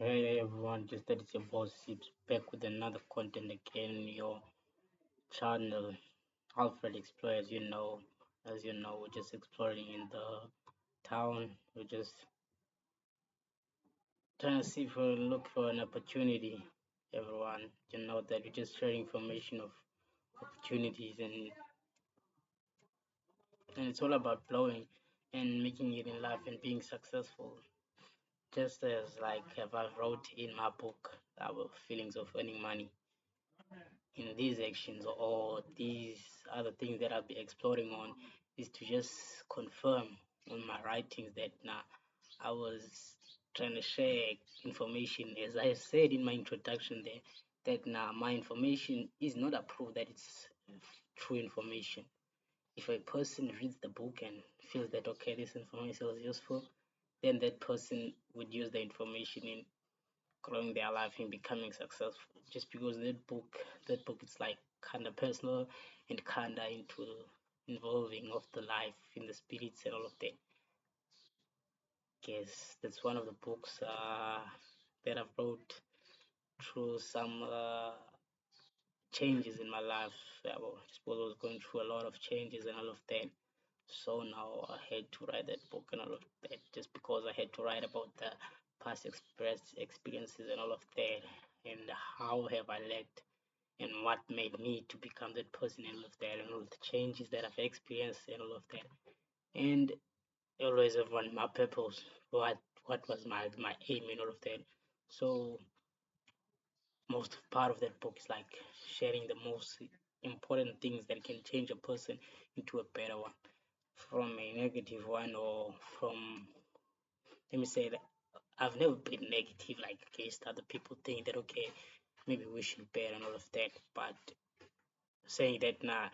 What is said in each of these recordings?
Hey everyone, just that it's your boss Sips back with another content again on your channel. Alfred Explore, as you know, we're just exploring in the town. We're just trying to see if we look for an opportunity. Everyone, you know that we just share information of opportunities, and it's all about blowing and making it in life and being successful. Just as like if I wrote in my book, our feelings of earning money in these actions or these other things that I'll be exploring on is to just confirm on my writings that now I was trying to share information, as I said in my introduction there, that now my information is not a proof that it's true information. If a person reads the book and feels that okay, this information is useful, then that person would use the information in growing their life and becoming successful, just because that book is like kind of personal and kind of into involving of the life in the spirits and all of that. Guess that's one of the books that I've wrote through some changes in my life. Well, I suppose I was going through a lot of changes and all of that. So now I had to write that book and all of that, just because I had to write about the past experiences and all of that, and how have I led and what made me to become that person and all of that, and all the changes that I've experienced and all of that. And always have one my purpose, what was my aim and all of that. So most part of that book is like sharing the most important things that can change a person into a better one, from a negative one, or from, let me say that I've never been negative like against other people think that okay, maybe we should bear and all of that, but saying that nah,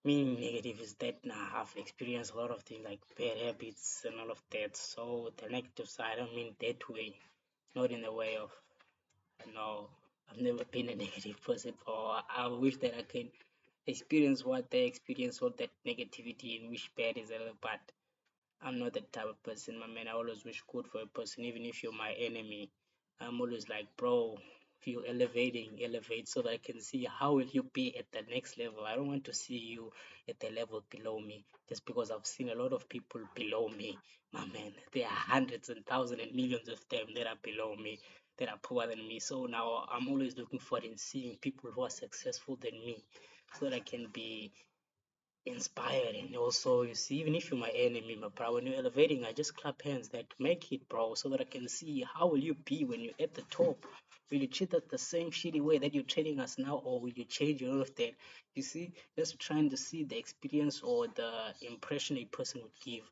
meaning negative is that nah, I've experienced a lot of things like bad habits and all of that. So the negative side, I don't mean that way, not in the way of no. I've never been a negative person, or I wish that I can experience what they experience, all that negativity and wish bad is a, but I'm not that type of person, my man. I always wish good for a person, even if you're my enemy. I'm always like, bro, if you're elevating, elevate so that I can see how will you be at the next level. I don't want to see you at the level below me, just because I've seen a lot of people below me, my man. There are hundreds and thousands and millions of them that are below me, that are poorer than me. So now I'm always looking for and seeing people who are successful than me, so that I can be inspiring. Also, you see, even if you're my enemy, my bro, when you're elevating, I just clap hands that make it, bro, so that I can see how will you be when you're at the top. Will you treat us the same shitty way that you're treating us now, or will you change all of that? You see, just trying to see the experience or the impression a person would give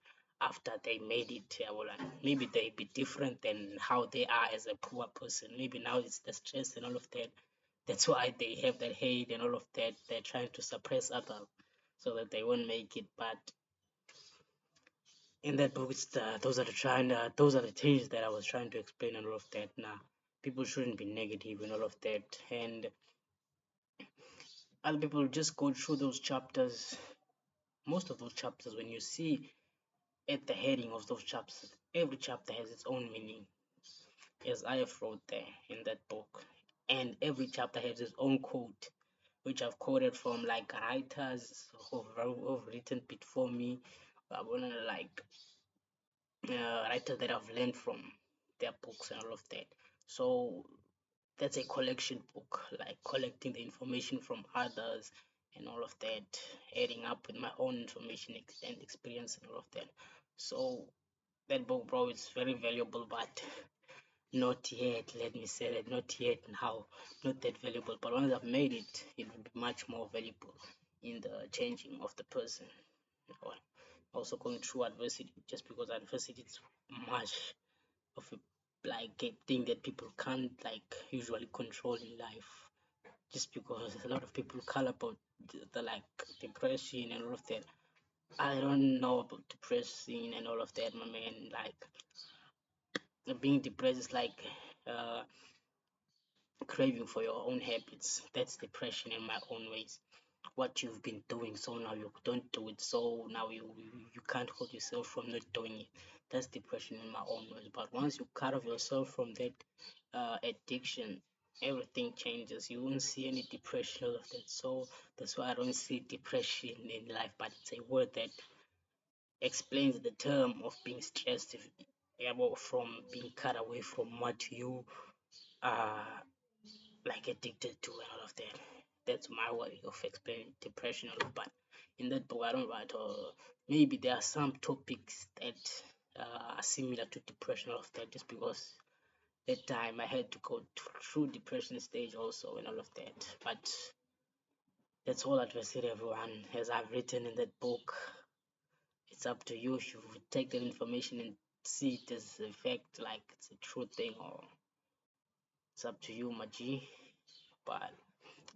after they made it. Well, maybe they be different than how they are as a poor person. Maybe now it's the stress and all of that. That's why they have that hate and all of that. They're trying to suppress others so that they won't make it. But in that book, those are the things that I was trying to explain and all of that. Now, people shouldn't be negative and all of that, and other people just go through those chapters. Most of those chapters, when you see at the heading of those chapters, every chapter has its own meaning, as I have wrote there in that book, and every chapter has its own quote, which I've quoted from like writers who've written before me. I wanna like writers that I've learned from their books and all of that. So that's a collection book, like collecting the information from others and all of that, adding up with my own information and experience and all of that. So that book, bro, is very valuable, but not yet. Let me say that not yet now, not that valuable. But once I've made it, it will be much more valuable in the changing of the person. Or also going through adversity, just because adversity is much of a like a thing that people can't like usually control in life, just because a lot of people call about the like depression and all of that. I don't know about depression and all of that, my man. Like being depressed is like uh craving for your own habits. That's depression in my own ways. what you've been doing, so now you don't do it, so now you can't hold yourself from not doing it. That's depression in my own words. But once you cut off yourself from that addiction, everything changes. You won't see any depression of that. So that's why I don't see depression in life, but it's a word that explains the term of being stressed from being cut away from what you are like addicted to and all of that. That's my way of explaining depression. But in that book, I don't write, or maybe there are some topics that are similar to depression, all of that, just because that time I had to go through depression stage also and all of that. But that's all advice here, everyone. As I've written in that book, it's up to you if you take that information and see it as a fact, like it's a true thing, or it's up to you, Maji. But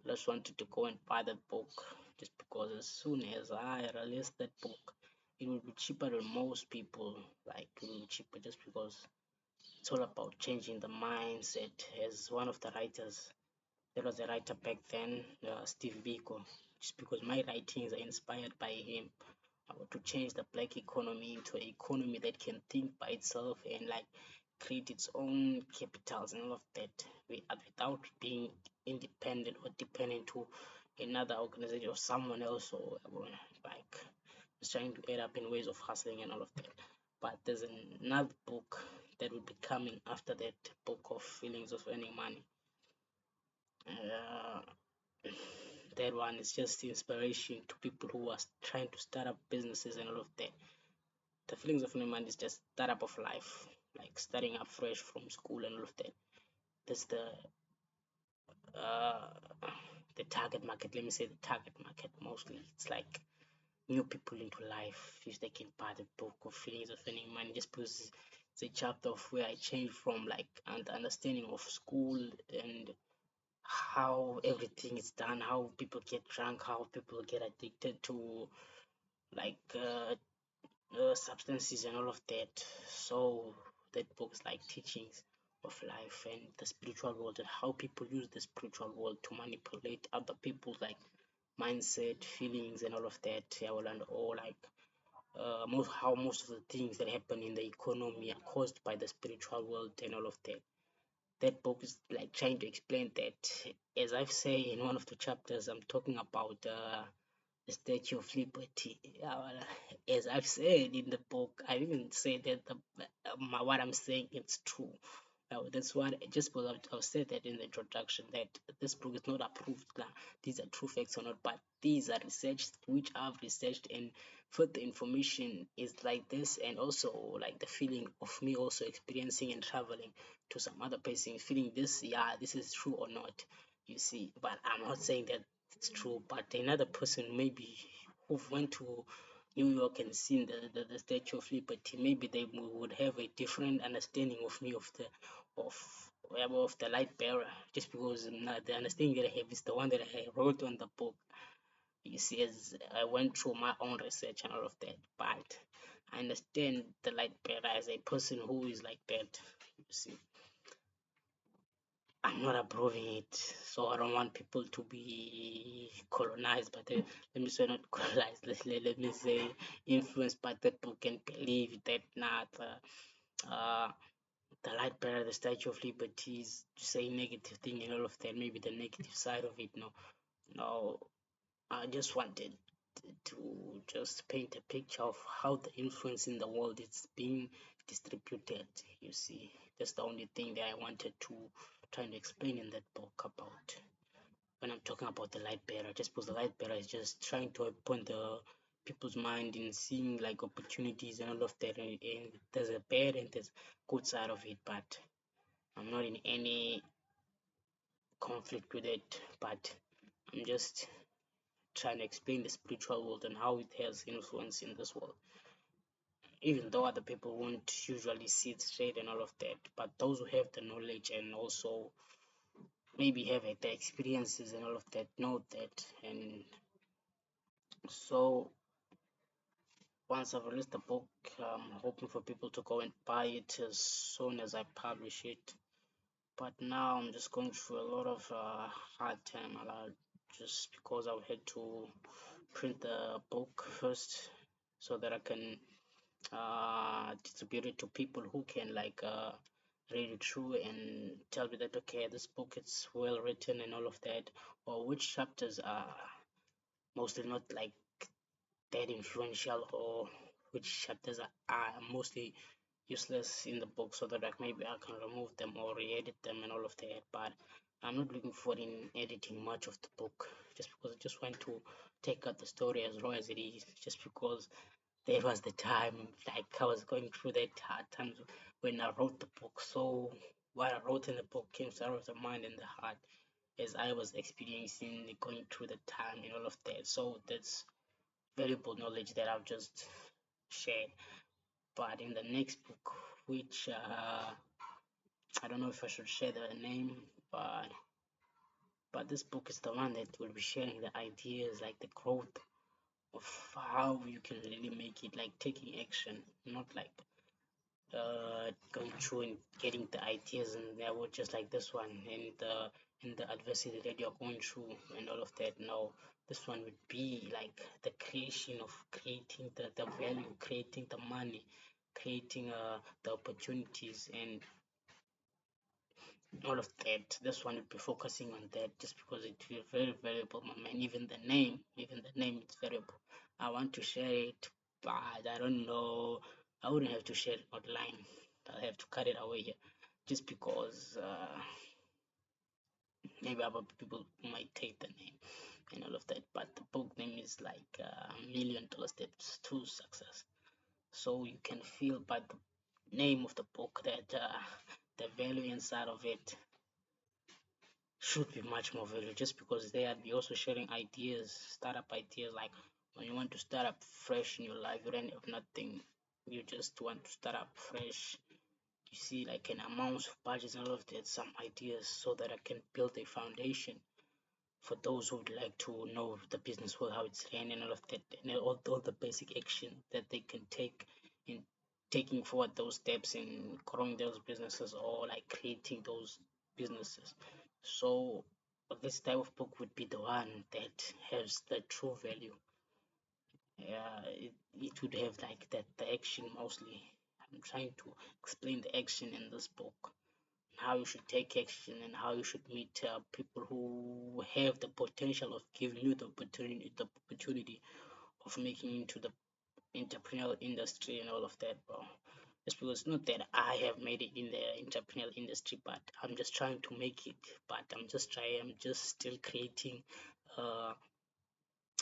I just wanted to go and buy that book just because as soon as I release that book, it will be cheaper than most people. Like it will be cheaper just because it's all about changing the mindset. As one of the writers, there was a writer back then, Steve Biko, just because my writings are inspired by him. I want to change the black economy into an economy that can think by itself and like create its own capitals and all of that without being independent or dependent to another organization or someone else, or like just trying to add up in ways of hustling and all of that. But there's another book that will be coming after that book of Feelings of Earning Money. uh, that one is just inspiration to people who are trying to start up businesses and all of that. The Feelings of Earning Money is just startup of life, like starting up fresh from school and all of that. That's uh, the target market. Let me say the target market mostly. It's like new people into life if they can buy the book of Feelings of Earning Money, just because it's a chapter of where I changed from like an understanding of school and how everything is done, how people get drunk, how people get addicted to like substances and all of that. So that book is like teachings of life and the spiritual world and how people use the spiritual world to manipulate other people's like mindset, feelings, and all of that. Yeah, well, and all like most of the things that happen in the economy are caused by the spiritual world and all of that. That book is like trying to explain that. As I've said in one of the chapters, I'm talking about the Statue of Liberty. As I've said in the book, I didn't say that what I'm saying is true. That's what just because I've said that in the introduction that this book is not approved. These are true facts or not, but these are researched, which I've researched, and further information is like this, and also like the feeling of me also experiencing and traveling to some other person, feeling this. Yeah, this is true or not. You see, but I'm not saying that it's true. But another person maybe who went to New York and seen the Statue of Liberty, maybe they would have a different understanding of me of of the light bearer, just because the understanding that I have is the one that I wrote on the book. You see, as I went through my own research and all of that, but I understand the light bearer as a person who is like that. You see, I'm not approving it, so I don't want people to be colonized, but let me say not colonized. Let me say influenced by that book and believe that not the light bearer, the Statue of Liberty is to say negative thing and all of that. Maybe the negative side of it. No, no. I just wanted to just paint a picture of how the influence in the world is being distributed. You see, that's the only thing that I wanted to try and explain in that book about when I'm talking about the light bearer. Just because the light bearer is just trying to open the people's mind in seeing like opportunities and all of that, and there's a bad and there's good side of it, but I'm not in any conflict with it, but I'm just trying to explain the spiritual world and how it has influence in this world. Even though other people won't usually see it straight and all of that, but those who have the knowledge and also maybe have the experiences and all of that know that. And so once I've released the book, I'm hoping for people to go and buy it as soon as I publish it. But now I'm just going through a lot of hard time, a lot just because I had to print the book first so that I can distribute it to people who can read it through and tell me that okay, this book is well written and all of that, or which chapters are mostly not like that influential, or which chapters are mostly useless in the book, so that like maybe I can remove them or re-edit them and all of that. But I'm not looking for in editing much of the book, just because I just want to take out the story as raw as it is, just because there was the time like I was going through that hard times when I wrote the book. So what I wrote in the book came out of the mind and the heart as I was experiencing going through the time and all of that. So that's valuable knowledge that I've just shared. But in the next book, which I don't know if I should share the name, but this book is the one that will be sharing the ideas, like the growth of how you can really make it, like taking action, not like going through and getting the ideas and they were just like this one and the adversity that you're going through and all of that. No, this one would be like the creation of creating the value, creating the money, creating the opportunities and all of that. This one would be focusing on that just because it feels very valuable, man. Even the name is valuable. I want to share it, but I don't know. I wouldn't have to share it online. I'll have to cut it away here, just because maybe other people might take the name and all of that. But the book name is like $1,000,000 Steps to Success. So you can feel by the name of the book that the value inside of it should be much more value, just because they are also sharing ideas, startup ideas. Like when you want to start up fresh in your life, you don't have nothing, you just want to start up fresh. You see like an amount of budgets and all of that, some ideas so that I can build a foundation for those who would like to know the business world, how it's ran and all of that, and all the basic action that they can take in taking forward those steps in growing those businesses or like creating those businesses. So this type of book would be the one that has the true value. It would have like that the action mostly. I'm trying to explain the action in this book, how you should take action and how you should meet people who have the potential of giving you the opportunity of making into the entrepreneurial industry and all of that, bro. It's because it's not that I have made it in the entrepreneurial industry, but I'm just trying to make it. But I'm just still creating uh,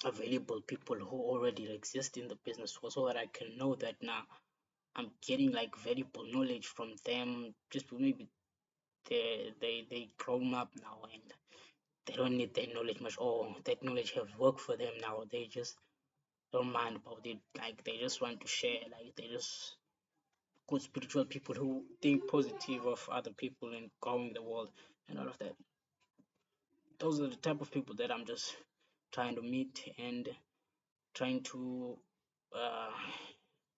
available people who already exist in the business, so that I can know that now I'm getting like valuable knowledge from them. Just maybe they grown up now and they don't need that knowledge much, or that knowledge have worked for them now. They just don't mind about it. Like they just want to share. Like they just good spiritual people who think positive of other people and growing the world and all of that. Those are the type of people that I'm just trying to meet and trying to uh,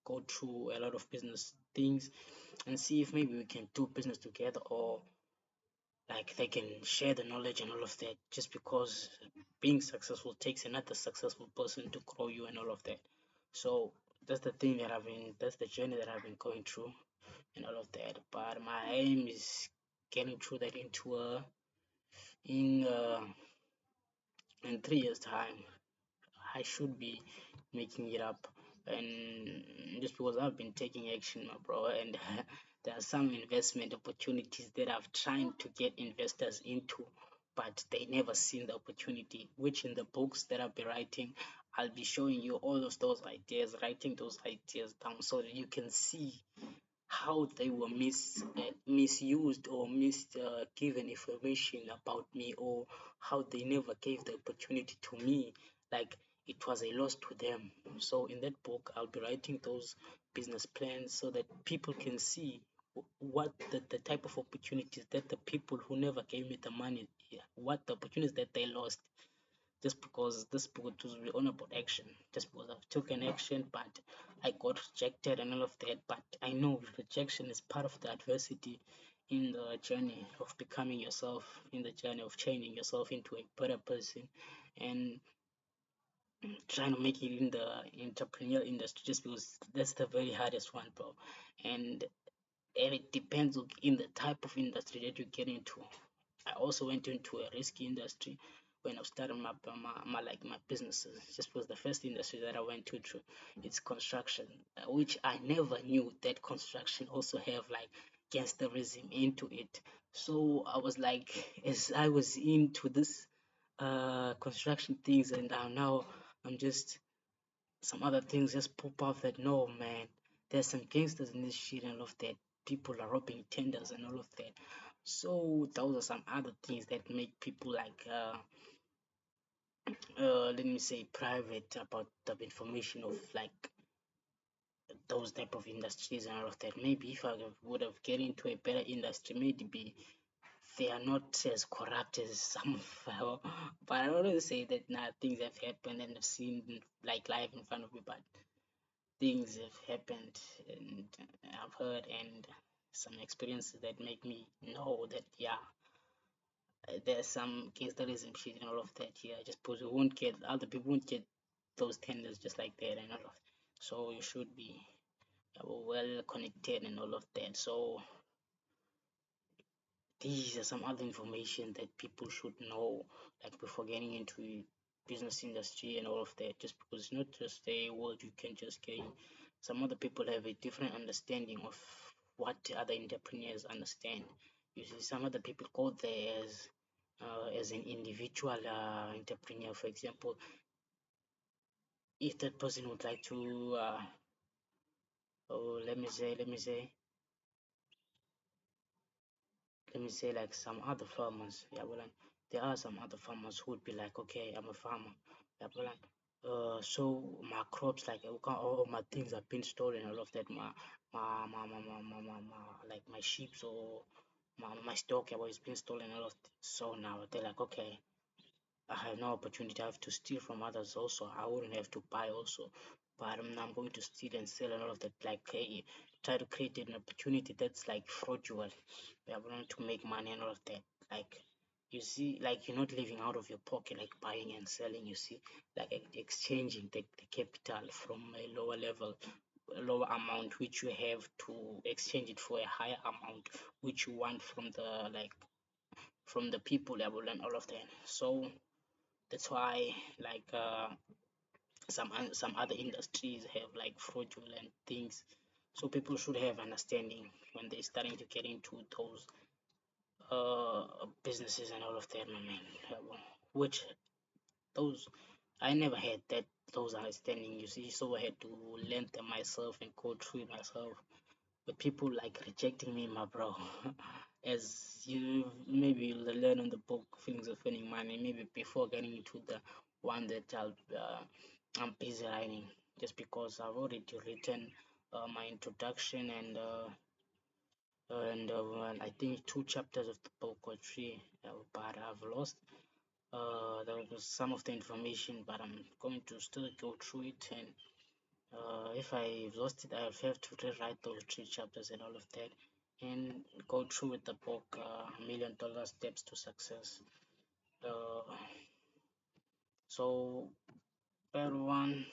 go through a lot of business things and see if maybe we can do business together, or like they can share the knowledge and all of that, just because being successful takes another successful person to grow you and all of that. So that's the thing that that's the journey that I've been going through and all of that. But my aim is getting through that into in uh, in 3 years time I should be making it up. And just because I've been taking action, my bro, and there are some investment opportunities that I've tried to get investors into, but they never seen the opportunity. Which in the books that I'll be writing, I'll be showing you all of those ideas, writing those ideas down so that you can see how they were misused or given information about me, or how they never gave the opportunity to me, like it was a loss to them. So in that book I'll be writing those business plans so that people can see what the type of opportunities that the people who never gave me the money, what the opportunities that they lost, just because this book was really on about action, just because I've taken action, but I got rejected and all of that. But I know rejection is part of the adversity in the journey of becoming yourself, in the journey of changing yourself into a better person and trying to make it in the entrepreneurial industry, just because that's the very hardest one, bro. And it depends in the type of industry that you get into. I also went into a risky industry when I was starting my businesses. Just was the first industry that I went to. It's construction, which I never knew that construction also have like gangsterism into it. So I was like, as I was into this construction things, and now I'm just some other things just pop up that no man, there's some gangsters in this shit and all of that. People are robbing tenders and all of that. So those are some other things that make people like let me say private about the information of like those type of industries and all of that. Maybe if I would have get into a better industry, maybe they are not as corrupt as some of but I don't say that now things have happened and I've seen like live in front of me, but things have happened and I've heard and some experiences that make me know that yeah, there's some gangsterism shit and all of that here. Just because we won't get other people won't get those tenders just like that and all of that. So you should be well connected and all of that. So these are some other information that people should know, like before getting into business industry and all of that. Just because it's not just a word you can just get in. Some other people have a different understanding of what other entrepreneurs understand. You see, some other people go there as an individual entrepreneur. For example, if that person would like to, oh, let me say like some other farmers, yeah, well, there are some other farmers who would be like, okay, I'm a farmer, yeah, well, so my crops, like all my things have been stolen, all of that, like my sheep or my stock, yeah, it's been stolen, all of that. So now they're like, okay, I have no opportunity. I have to steal from others also. I wouldn't have to buy also, but I'm going to steal and sell and all of that. Like, hey, try to create an opportunity that's like fraudulent. We are going to make money and all of that. Like, you see, like you're not living out of your pocket, like buying and selling. You see, like exchanging the capital from a lower level, a lower amount, which you have to exchange it for a higher amount, which you want from the like from the people level and all of that. So that's why like some other industries have like fraudulent things. So people should have understanding when they're starting to get into those businesses and all of that, my man. Which those I never had that those understanding. You see, so I had to learn them myself and go through it myself. But people like rejecting me, my bro. As you maybe you'll learn on the book Feelings of Earning Money, maybe before getting into the one that I'm busy writing, just because I've already written my introduction and I think two chapters of the book or three, but I've lost there was some of the information, but I'm going to still go through it and if I lost it, I'll have to rewrite those three chapters and all of that and go through with the book $1 million Steps to Success. Uh, so, everyone,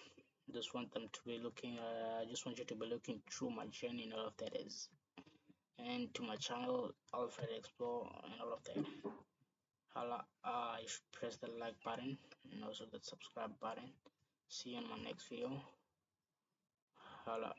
just want them to be looking, I just want you to be looking through my journey and all of that is, and to my channel, Alfred Explore and all of that. You should press the like button and also the subscribe button. See you in my next video. Hala.